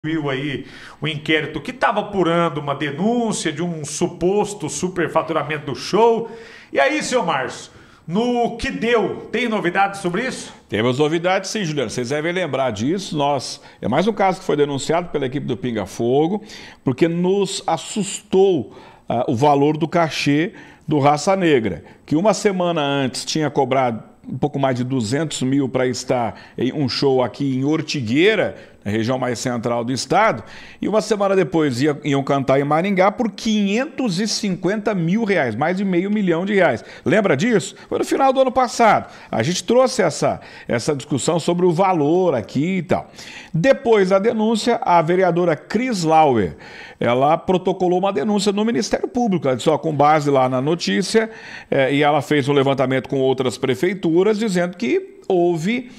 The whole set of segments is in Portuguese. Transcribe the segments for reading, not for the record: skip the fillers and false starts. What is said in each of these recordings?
aí o inquérito que estava apurando uma denúncia de um suposto superfaturamento do show. E aí, seu Márcio, no que deu, tem novidades sobre isso? Temos novidades, sim, Juliano. Vocês devem lembrar disso. É mais um caso que foi denunciado pela equipe do Pinga Fogo, porque nos assustou o valor do cachê do Raça Negra, que uma semana antes tinha cobrado um pouco mais de 200 mil para estar em um show aqui em Ortigueira, na região mais central do estado, e uma semana depois iam cantar em Maringá por 550 mil reais, mais de R$500 mil. Lembra disso? Foi no final do ano passado. A gente trouxe essa discussão sobre o valor aqui e tal. Depois da denúncia, a vereadora Cris Lauer, ela protocolou uma denúncia no Ministério Público, ela disse, ó, com base lá na notícia, e ela fez um levantamento com outras prefeituras, dizendo que houve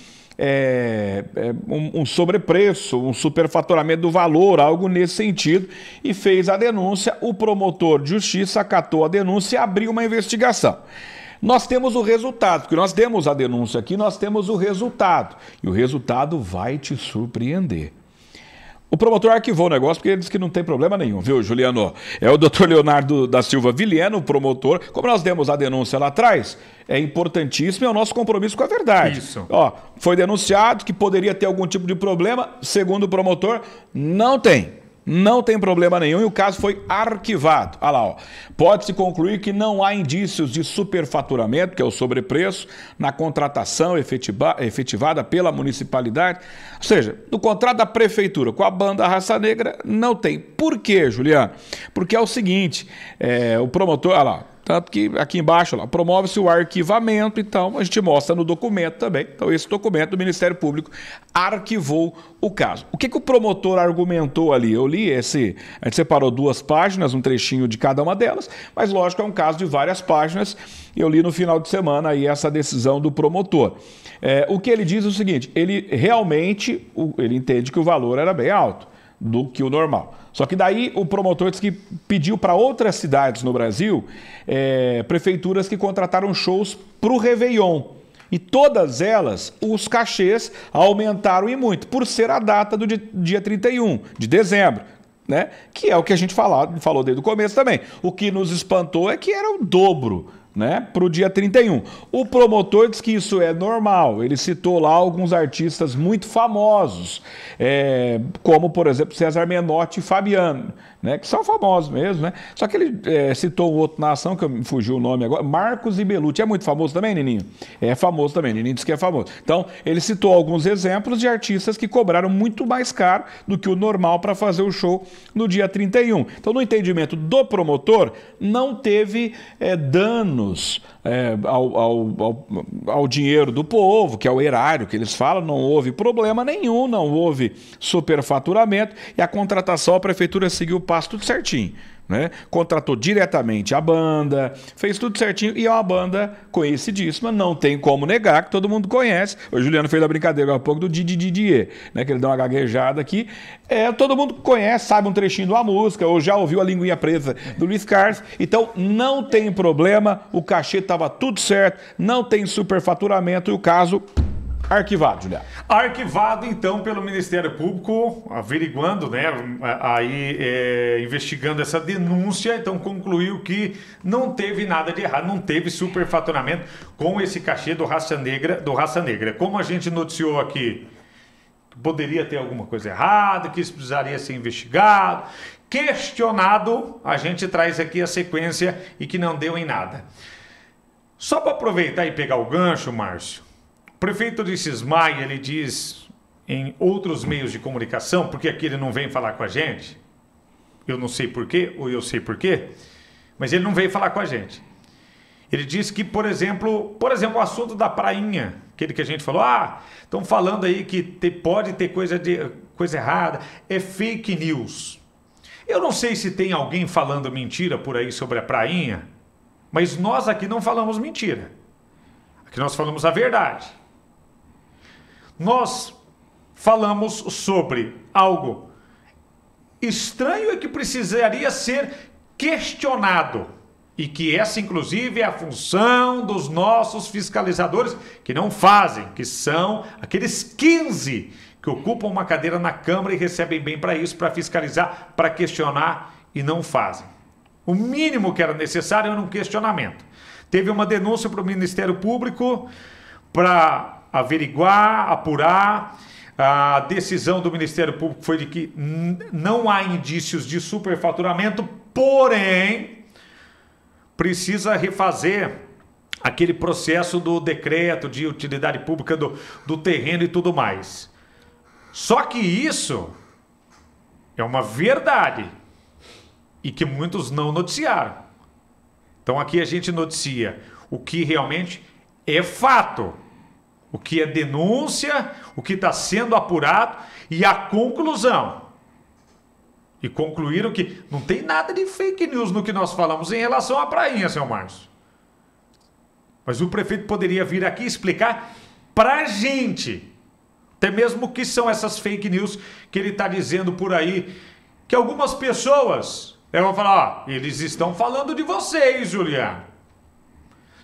um sobrepreço, um superfaturamento do valor, algo nesse sentido, e fez a denúncia. O promotor de justiça acatou a denúncia e abriu uma investigação. Nós temos o resultado, porque nós demos a denúncia aqui, nós temos o resultado, e o resultado vai te surpreender. O promotor arquivou o negócio porque ele disse que não tem problema nenhum, viu, Juliano? É o doutor Leonardo da Silva Vilhena, o promotor. Como nós demos a denúncia lá atrás, é importantíssimo, é o nosso compromisso com a verdade. Isso. Ó, foi denunciado que poderia ter algum tipo de problema, segundo o promotor, não tem. Não tem problema nenhum e o caso foi arquivado. Olha lá, ó. Pode-se concluir que não há indícios de superfaturamento, que é o sobrepreço, na contratação efetivada pela municipalidade. Ou seja, no contrato da prefeitura com a banda Raça Negra, não tem. Por quê, Juliano? Porque é o seguinte, o promotor, olha lá, tanto que aqui embaixo promove-se o arquivamento, então a gente mostra no documento também. Então esse documento do Ministério Público arquivou o caso. O que o promotor argumentou ali? Eu li a gente separou 2 páginas, um trechinho de cada uma delas, mas lógico é um caso de várias páginas. Eu li no final de semana aí essa decisão do promotor. O que ele diz é o seguinte, ele realmente ele entende que o valor era bem alto do que o normal. Só que daí o promotor disse que pediu para outras cidades no Brasil, prefeituras que contrataram shows para o Réveillon. E todas elas, os cachês aumentaram e muito, por ser a data do dia 31 de dezembro. Né? Que é o que a gente falou desde o começo também. O que nos espantou é que era o dobro, né, para o dia 31. O promotor diz que isso é normal. Ele citou lá alguns artistas muito famosos, como, por exemplo, César Menotti e Fabiano, né, que são famosos mesmo, né? Só que ele citou um outro na ação, que me fugiu o nome agora, Marcos e Belucci. É muito famoso também, Nininho? É famoso também, Nininho disse que é famoso. Então, ele citou alguns exemplos de artistas que cobraram muito mais caro do que o normal para fazer o show no dia 31. Então, no entendimento do promotor, não teve dano ao dinheiro do povo, que é o erário que eles falam, não houve problema nenhum, não houve superfaturamento e a contratação, a prefeitura seguiu o passo tudo certinho. Né? Contratou diretamente a banda, fez tudo certinho e é uma banda conhecidíssima, não tem como negar, que todo mundo conhece. O Juliano fez a brincadeira há pouco do Didi Didier, né? Que ele deu uma gaguejada aqui. Todo mundo conhece, sabe um trechinho de uma música, ou já ouviu a linguinha presa do Luiz Carlos. Então não tem problema, o cachê estava tudo certo, não tem superfaturamento e o caso arquivado, Juliano. Arquivado, então, pelo Ministério Público, averiguando, né, investigando essa denúncia, então concluiu que não teve nada de errado, não teve superfaturamento com esse cachê do Raça Negra. Como a gente noticiou aqui, poderia ter alguma coisa errada, que isso precisaria ser investigado, questionado, a gente traz aqui a sequência e que não deu em nada. Só para aproveitar e pegar o gancho, Márcio, o prefeito de Cismaia, ele diz em outros meios de comunicação, porque aqui ele não vem falar com a gente, eu não sei porquê, ou eu sei porquê, mas ele não veio falar com a gente. Ele disse que, por exemplo, o assunto da prainha, aquele que a gente falou, estão falando aí que pode ter coisa errada, é fake news. Eu não sei se tem alguém falando mentira por aí sobre a prainha, mas nós aqui não falamos mentira. Aqui nós falamos a verdade. Nós falamos sobre algo estranho e que precisaria ser questionado. E que essa, inclusive, é a função dos nossos fiscalizadores, que não fazem, que são aqueles 15 que ocupam uma cadeira na Câmara e recebem bem para isso, para fiscalizar, para questionar e não fazem. O mínimo que era necessário era um questionamento. Teve uma denúncia para o Ministério Público para averiguar, apurar. A decisão do Ministério Público foi de que não há indícios de superfaturamento, porém, precisa refazer aquele processo do decreto de utilidade pública do terreno e tudo mais. Só que isso é uma verdade e que muitos não noticiaram. Então aqui a gente noticia o que realmente é fato, o que é denúncia, o que está sendo apurado e a conclusão. E concluíram que não tem nada de fake news no que nós falamos em relação à prainha, seu Márcio. Mas o prefeito poderia vir aqui explicar para a gente, até mesmo o que são essas fake news que ele está dizendo por aí, que algumas pessoas vão falar, eles estão falando de vocês, Juliano.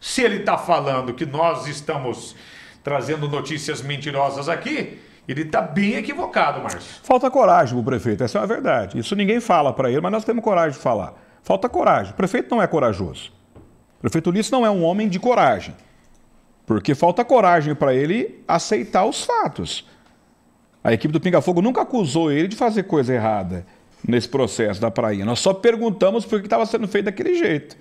Se ele está falando que nós estamos trazendo notícias mentirosas aqui, ele está bem equivocado, Márcio. Falta coragem pro prefeito, essa é uma verdade. Isso ninguém fala para ele, mas nós temos coragem de falar. Falta coragem. O prefeito não é corajoso. O prefeito Ulisses não é um homem de coragem. Porque falta coragem para ele aceitar os fatos. A equipe do Pinga Fogo nunca acusou ele de fazer coisa errada nesse processo da prainha. Nós só perguntamos por que estava sendo feito daquele jeito.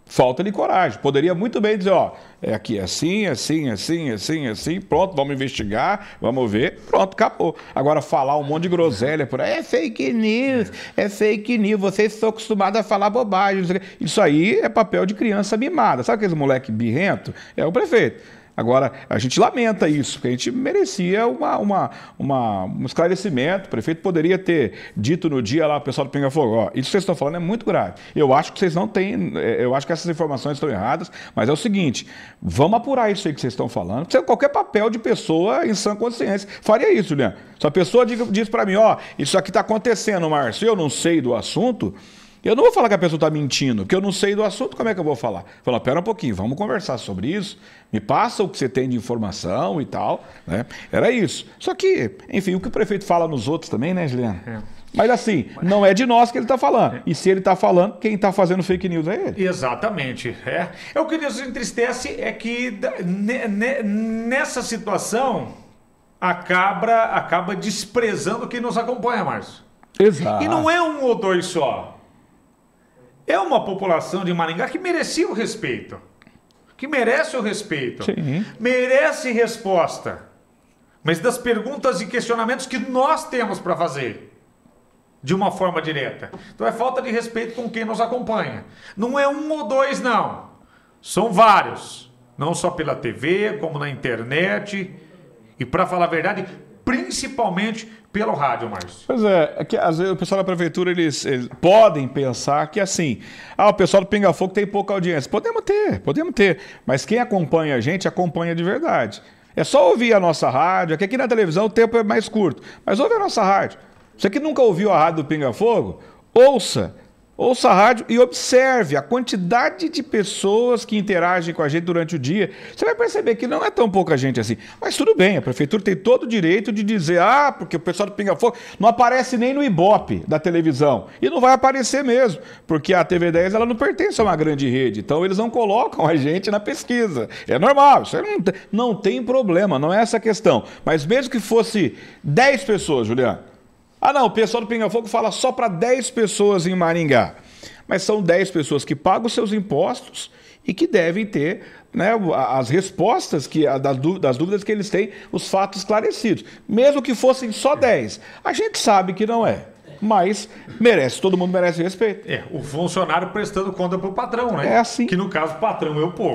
Falta de coragem. Poderia muito bem dizer, ó, é aqui assim, assim, assim, assim, assim, pronto, vamos investigar, vamos ver, pronto, acabou. Agora falar um monte de groselha por aí, é fake news, vocês estão acostumados a falar bobagem. Isso aí é papel de criança mimada. Sabe aqueles moleque birrento? É o prefeito. Agora, a gente lamenta isso, porque a gente merecia um esclarecimento. O prefeito poderia ter dito no dia lá, o pessoal do Pinga Fogo, ó, isso que vocês estão falando é muito grave. Eu acho que vocês não têm, eu acho que essas informações estão erradas, mas é o seguinte, vamos apurar isso aí que vocês estão falando. Qualquer papel de pessoa em sã consciência faria isso, Juliano. Se a pessoa diz para mim, ó, isso aqui está acontecendo, Márcio, eu não sei do assunto, eu não vou falar que a pessoa está mentindo, porque eu não sei do assunto, como é que eu vou falar? Falar, pera um pouquinho, vamos conversar sobre isso, me passa o que você tem de informação e tal, né? Era isso. Só que, enfim, o que o prefeito fala nos outros também, né, Juliano? É. Mas assim, não é de nós que ele está falando. E se ele está falando, quem está fazendo fake news é ele. Exatamente. É o que nos entristece é que nessa situação acaba desprezando quem nos acompanha, Márcio. Exato. E não é um ou dois só. É uma população de Maringá que merecia o respeito. Que merece o respeito. Sim. Merece resposta. Mas das perguntas e questionamentos que nós temos para fazer. De uma forma direta. Então é falta de respeito com quem nos acompanha. Não é um ou dois, não. São vários. Não só pela TV, como na internet. E para falar a verdade, principalmente pelo rádio, Márcio. Pois é que às vezes o pessoal da prefeitura, eles podem pensar que assim, o pessoal do Pinga Fogo tem pouca audiência. Podemos ter, mas quem acompanha a gente, acompanha de verdade. É só ouvir a nossa rádio, aqui na televisão o tempo é mais curto, mas ouve a nossa rádio. Você que nunca ouviu a rádio do Pinga Fogo, ouça a rádio e observe a quantidade de pessoas que interagem com a gente durante o dia. Você vai perceber que não é tão pouca gente assim. Mas tudo bem, a prefeitura tem todo o direito de dizer, porque o pessoal do Pinga Fogo não aparece nem no Ibope da televisão. E não vai aparecer mesmo, porque a TV10 ela não pertence a uma grande rede. Então eles não colocam a gente na pesquisa. É normal, isso não tem problema, não é essa a questão. Mas mesmo que fosse 10 pessoas, Juliano, não, o pessoal do Pinga Fogo fala só para 10 pessoas em Maringá. Mas são 10 pessoas que pagam os seus impostos e que devem ter, né, as respostas das dúvidas que eles têm, os fatos esclarecidos. Mesmo que fossem só 10. A gente sabe que não é. Mas todo mundo merece respeito. O funcionário prestando conta para o patrão, né? É assim. Que no caso o patrão é o povo.